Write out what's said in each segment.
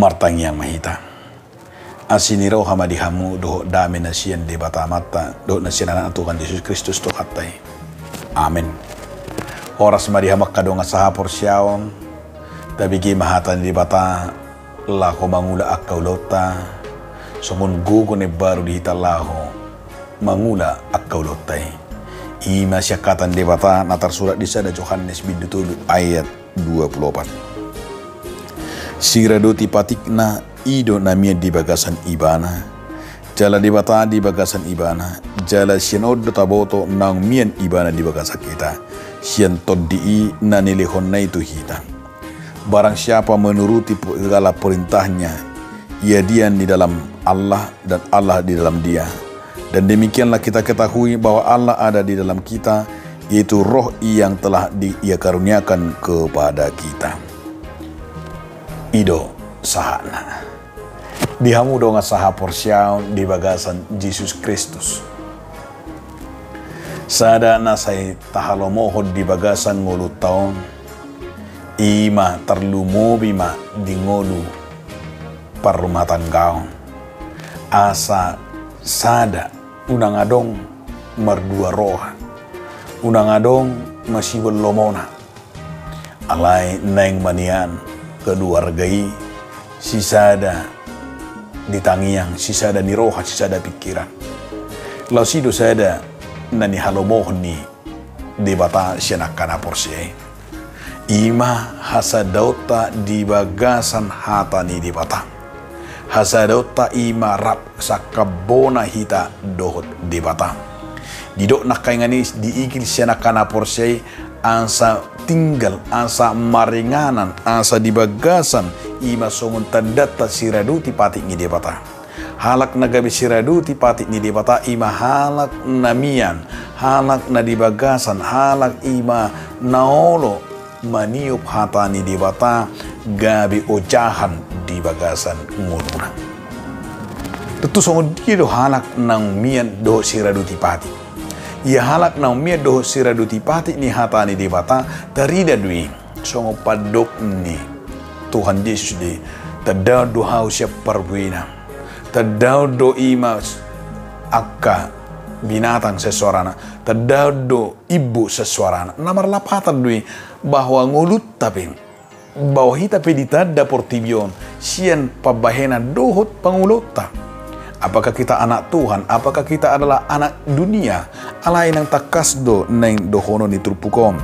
Martang yang mahita asiniro hamadihamu doh dami nasian di bata mata doh nasian anak Tuhan Yesus Kristus to hatai. Amin. Horas madihamak kadong asaha porsiaon tabigi mahatan di bata laho mangula akau lota songon gugo ne baru dihita laho mangula akau lotai. Ima syakatan di bata natar surat di sana Yohanes bintu ayat 24. Sirado tipatikna ido namia di bagasan ibana jala di bata di bagasan ibana jala sianod taboto nang mian ibana di bagasan kita sian toddi na nilehon na itu kita. Barang siapa menuruti segala perintahnya ia dian di dalam Allah dan Allah di dalam dia, dan demikianlah kita ketahui bahwa Allah ada di dalam kita, yaitu roh yang telah ia karuniakan kepada kita. Ido sahana dihamu donga saha porsiaon di bagasan Yesus Kristus. Sadana say tahalomohod di bagasan ngolu taon ima terlumobi ma di ngolu parumatan gaon asa sada unang adong merdua roha unang adong masibol lomona alai neng manian keluargai sisada di tangiang sisada ni roha sisada pikiran lau sido sada nani halomohon ni di bata sianakana porsi ima hasadota di bagasan hata ni di bata hasadota ima rap sakabona hita dohot di bata didok nakaingani di ikil sianakana porsi asa tinggal asa maringanan asa di bagasan ima songon tandata siraduti patik ni debata halak nagabi siraduti patik ni debata ima halak namian halak na di bagasan halak ima naolo maniup hata ni debata gabi ojahan di bagasan nguruna tentu songon dia do halak nang mian do siraduti patik ia halak na umia doh siraduti pati ni hata ni debata tarida dui songo padok ni Tuhan Yesus di tadau do hausia perbuina tadau do imas akka binatang sesuarana tadau do ibu sesuarana namar lapatan dui bahwa ngulut tapi bahwa hita pedita portibion sian pabahena dohot pangulota. Apakah kita anak Tuhan? Apakah kita adalah anak dunia? Alai nang takasdo nang dohono ni turpukom.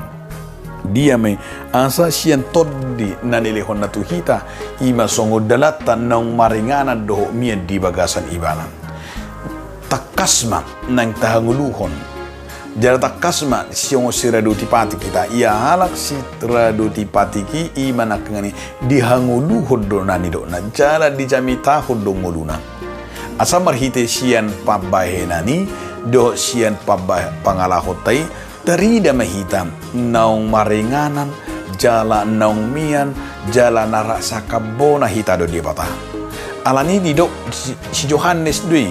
Dia me asa sian toddi nanilehon na tuhita ima songo dalata nang maringana doho mia di bagasan ibana. Takasma nang tahanguluhon. Jara takasma siongo siraduti pati kita. Ia halak siraduti pati ki ima nakangani dihanguluhon do nani do na jara dijamita do nguluna. Asa marhite sian pabahenani do sian pangalahotai terida mahitam naung maringanan jala naung mian jala nara sakabona hita do di bata alani di do si Yohanes dui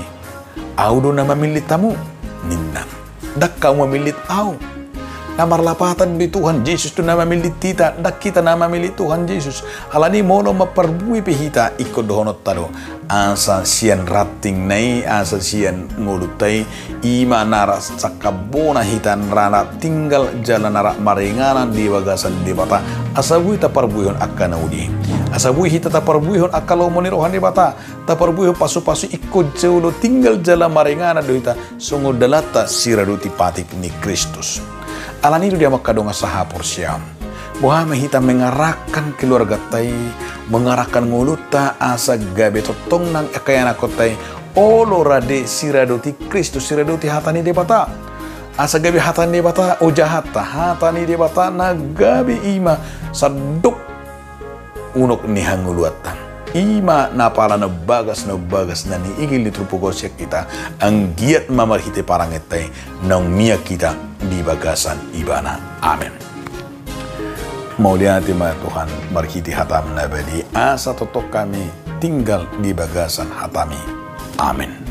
au do nama milit tamu ninna dak kau memilit au namar lapatan di Tuhan Yesus tu nama milit kita dak kita nama milit Tuhan Yesus alani mono maperbui pehita ikut dohonot tado asa sian rating nai asa sian ngulutai ima nara sakabona hitan rana tinggal jalan nara maringanan di bagasan di bata asabui ta parbuihon akana udi asabui hita ta parbuihon akalo monirohan di bata ta parbuihon pasu-pasu ikut jaulo tinggal jalan maringanan do hita songo dalata siraduti patik ni Kristus alani itu dia makadonga saha porsiam bahwa kita mengarahkan keluarga tai mengarahkan nguluta asa gabe totong nang ekayana kotai olo rade siraduti Kristus siraduti hatani debata asa gabe hatani debata ojahata hatani debata na gabe ima saduk unok ni hanguluatan. Ima napala na bagas na ni igil ni trupogosya kita ang giat mamarhite parangetay ng miya kita di bagasan ibana. Amen. Maulian natin mga Tuhan, marhiti hatam na bali asa totok kami tinggal di bagasan hatami. Amen.